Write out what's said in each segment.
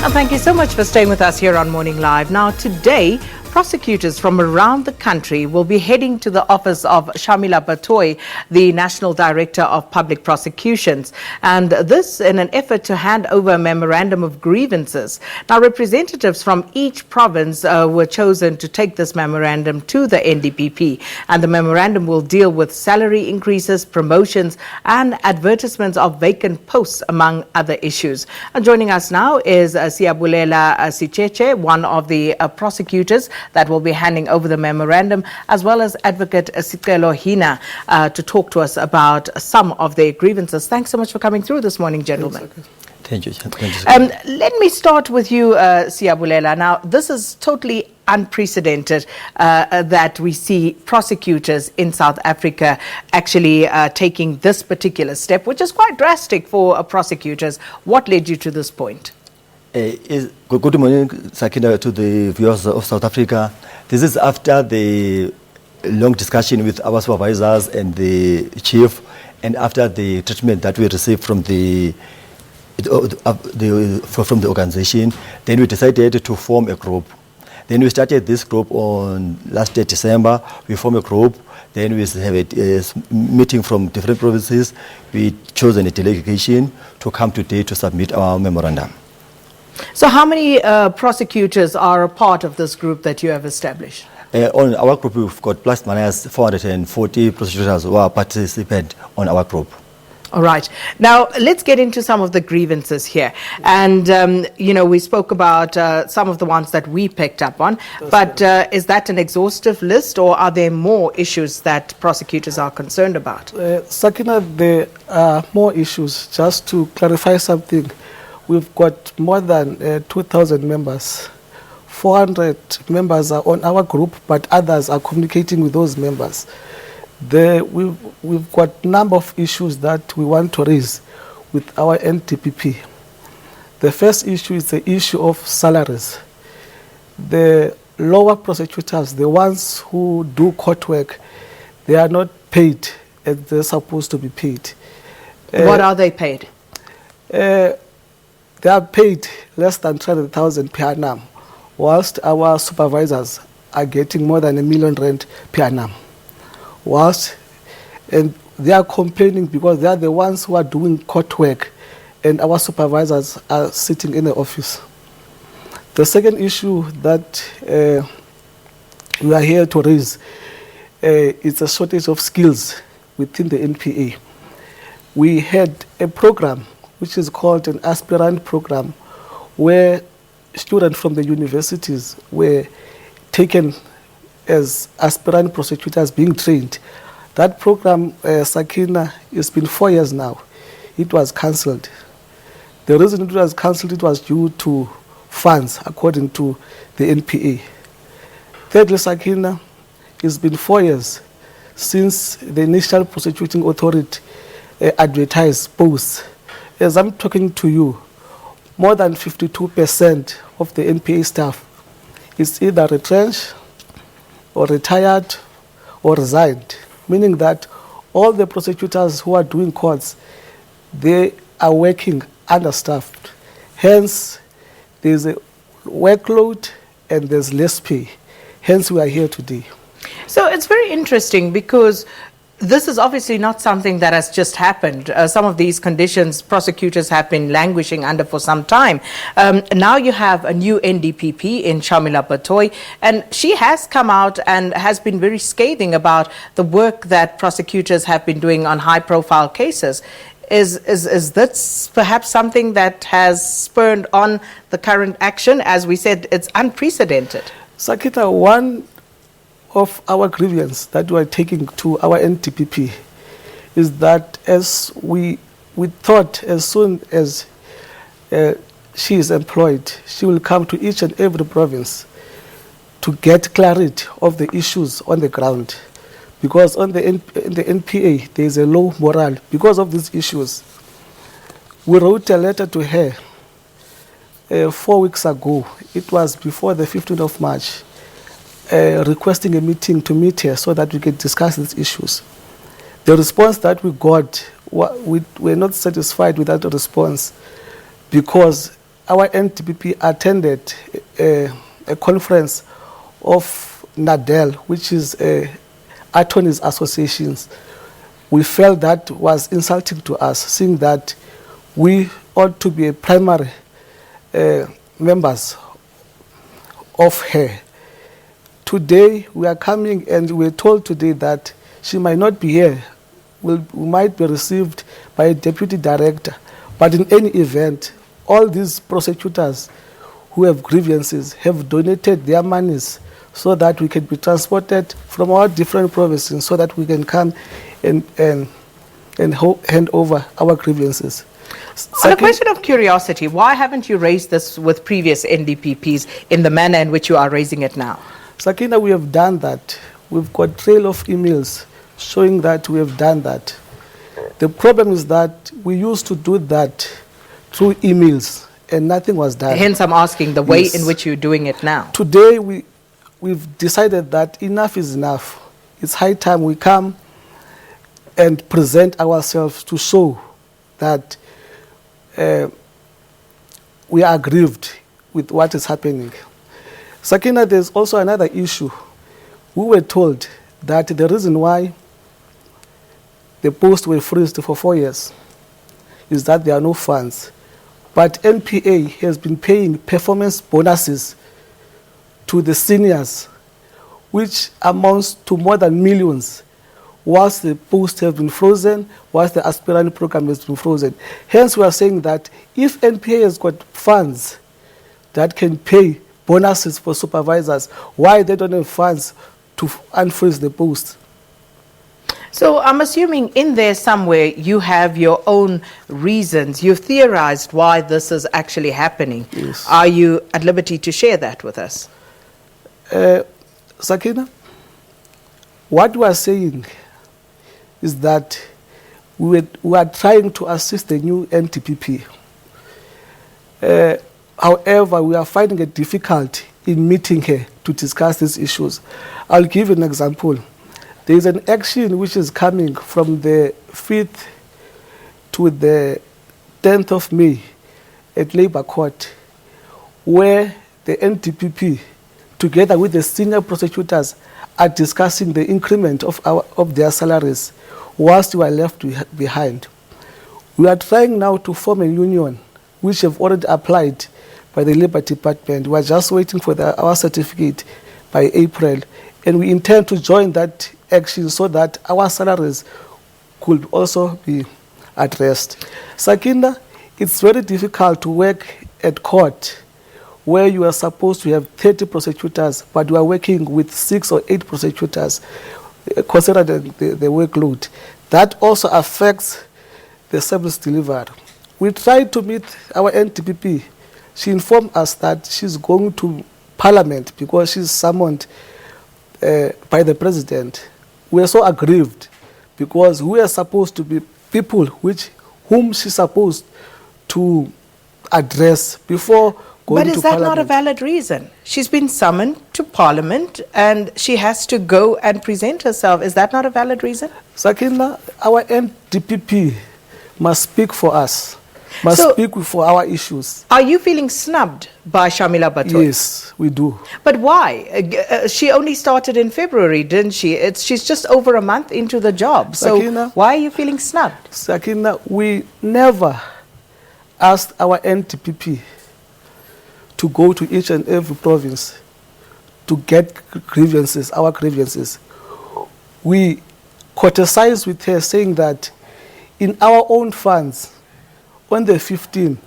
And thank you so much for staying with us here on Morning Live. Now, today, prosecutors from around the country will be heading to the office of Shamila Batohi, the National Director of Public Prosecutions, and this in an effort to hand over a memorandum of grievances. Now, representatives from each province were chosen to take this memorandum to the NDPP, and the memorandum will deal with salary increases, promotions, and advertisements of vacant posts, among other issues. And joining us now is Siyabulela Sitshetshe, one of the prosecutors that will be handing over the memorandum, as well as Advocate Scelo Hina to talk to us about some of their grievances. Thanks so much for coming through this morning, gentlemen. Thank you. Let me start with you, Siyabulela. Now, this is totally unprecedented that we see prosecutors in South Africa actually taking this particular step, which is quite drastic for prosecutors. What led you to this point? Good morning, Sakina, to the viewers of South Africa. This is after the long discussion with our supervisors and the chief, and after the treatment that we received from the organization. Then we decided to form a group. Then we started this group on last year, December. We formed a group. Then we have a meeting from different provinces. We chose a delegation to come today to submit our memorandum. So how many prosecutors are a part of this group that you have established? On our group, we've got plus minus 440 prosecutors who are participant on our group. All right. Now, let's get into some of the grievances here. And, we spoke about some of the ones that we picked up on. But is that an exhaustive list, or are there more issues that prosecutors are concerned about? Sakina, there are more issues. Just to clarify something, we've got more than 2,000 members. 400 members are on our group, but others are communicating with those members. We've got a number of issues that we want to raise with our NDPP. The first issue is the issue of salaries. The lower prosecutors, the ones who do court work, they are not paid as they're supposed to be paid. What are they paid? They are paid less than 300,000 per annum, whilst our supervisors are getting more than R1 million per annum. And they are complaining because they are the ones who are doing court work, and our supervisors are sitting in the office. The second issue that we are here to raise is a shortage of skills within the NPA. We had a program which is called an aspirant program, where students from the universities were taken as aspirant prosecutors being trained. That program, Sakina, it's been 4 years now. It was cancelled. The reason it was cancelled, it was due to funds, according to the NPA. Thirdly, Sakina, it's been 4 years since the initial prosecuting authority advertised posts. As I'm talking to you, more than 52% of the NPA staff is either retrenched or retired or resigned, meaning that all the prosecutors who are doing courts, they are working understaffed. Hence, there's a workload and there's less pay. Hence, we are here today. So it's very interesting because this is obviously not something that has just happened. Some of these conditions prosecutors have been languishing under for some time. Now you have a new NDPP in Shamila Batohi, and she has come out and has been very scathing about the work that prosecutors have been doing on high-profile cases. Is this perhaps something that has spurred on the current action? As we said, it's unprecedented. Sakita, one of our grievances that we are taking to our NDPP is that as we thought as soon as she is employed, she will come to each and every province to get clarity of the issues on the ground. Because in the NPA, there is a low morale because of these issues. We wrote a letter to her 4 weeks ago. It was before the 15th of March. Requesting a meeting to meet her so that we can discuss these issues. The response that we got, we were not satisfied with that response because our NDPP attended a conference of NADEL, which is attorneys associations. We felt that was insulting to us, seeing that we ought to be a primary members of her. Today we are coming and we're told today that she might not be here. We might be received by a deputy director. But in any event, all these prosecutors who have grievances have donated their monies so that we can be transported from our different provinces so that we can come and hand over our grievances. On a question of curiosity, why haven't you raised this with previous NDPPs in the manner in which you are raising it now? Sakina, we have done that. We've got trail of emails showing that we have done that. The problem is that we used to do that through emails and nothing was done. Hence I'm asking the way Yes. in which you're doing it now. Today we've decided that enough is enough. It's high time we come and present ourselves to show that we are aggrieved with what is happening. Sakina, there's also another issue. We were told that the reason why the posts were freezed for 4 years is that there are no funds. But NPA has been paying performance bonuses to the seniors, which amounts to more than millions, whilst the posts have been frozen, whilst the aspirant program has been frozen. Hence, we are saying that if NPA has got funds that can pay bonuses for supervisors, why they don't have funds to unfreeze the posts? So I'm assuming in there somewhere you have your own reasons. You've theorized why this is actually happening. Yes. Are you at liberty to share that with us? Sakina, what we are saying is that we are trying to assist the new NDPP. However, we are finding it difficult in meeting her to discuss these issues. I'll give an example. There is an action which is coming from the 5th to the 10th of May at Labour Court, where the NDPP, together with the senior prosecutors, are discussing the increment of their salaries, whilst we are left behind. We are trying now to form a union, which have already applied by the Labour Department. We are just waiting for our certificate by April, and we intend to join that action so that our salaries could also be addressed. Sakina, it's very difficult to work at court where you are supposed to have 30 prosecutors, but you are working with 6 or 8 prosecutors, considering the workload. That also affects the service delivered. We tried to meet our NDPP. She informed us that she's going to Parliament because she's summoned by the President. We are so aggrieved because we are supposed to be people whom she's supposed to address before going to Parliament. But is that not a valid reason? She's been summoned to Parliament and she has to go and present herself. Is that not a valid reason? Sakina, our NDPP must speak for us, must speak for our issues. Are you feeling snubbed by Shamila Batohi? Yes, we do. But why? She only started in February, didn't she? She's just over a month into the job. So Sakina, why are you feeling snubbed? Sakina, we never asked our NDPP to go to each and every province to get grievances, our grievances. We courtesized with her saying that in our own funds, on the 15th,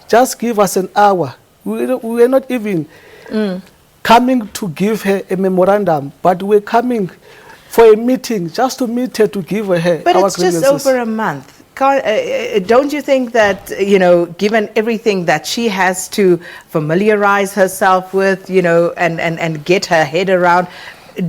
just give us an hour. We were not even coming to give her a memorandum, but we're coming for a meeting just to meet her to give her but our it's grievances. just over a month. Don't you think that, given everything that she has to familiarize herself with, and get her head around,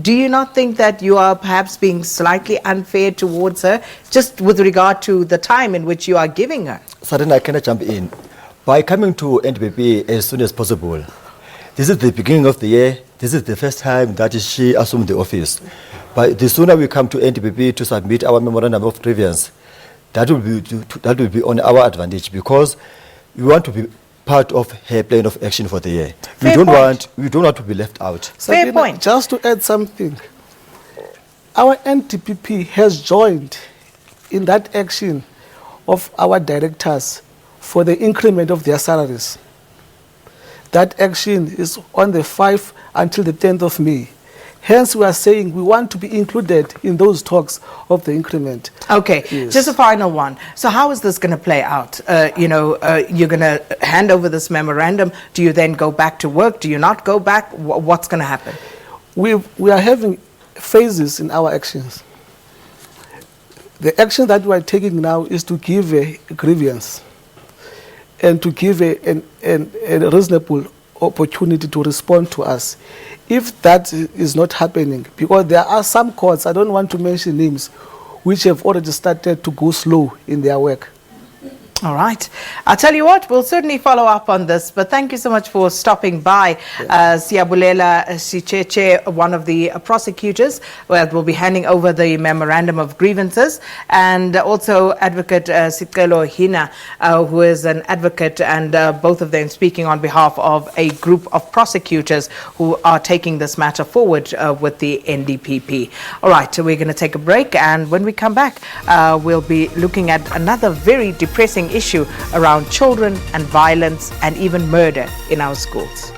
do you not think that you are perhaps being slightly unfair towards her, just with regard to the time in which you are giving her? Certainly, I cannot jump in. By coming to NDPP as soon as possible, this is the beginning of the year. This is the first time that she assumed the office. But the sooner we come to NDPP to submit our memorandum of grievance, that will be on our advantage because we want to be part of her plan of action for the year. Fair We don't want to be left out. Fair Sabina, point. Just to add something, our NDPP has joined in that action of our directors for the increment of their salaries. That action is on the 5th until the 10th of May. Hence, we are saying we want to be included in those talks of the increment. Okay, Yes. just a final one. So how is this going to play out? You're going to hand over this memorandum. Do you then go back to work? Do you not go back? What's going to happen? We are having phases in our actions. The action that we are taking now is to give a grievance and to give a reasonable opportunity to respond to us. If that is not happening, because there are some courts, I don't want to mention names, which have already started to go slow in their work. All right. I'll tell you what, we'll certainly follow up on this, but thank you so much for stopping by. Siyabulela Sitshetshe, one of the prosecutors, will be handing over the memorandum of grievances, and also Advocate Scelo Hina, who is an advocate, and both of them speaking on behalf of a group of prosecutors who are taking this matter forward with the NDPP. All right, so we're going to take a break, and when we come back, we'll be looking at another very depressing issue around children and violence and even murder in our schools.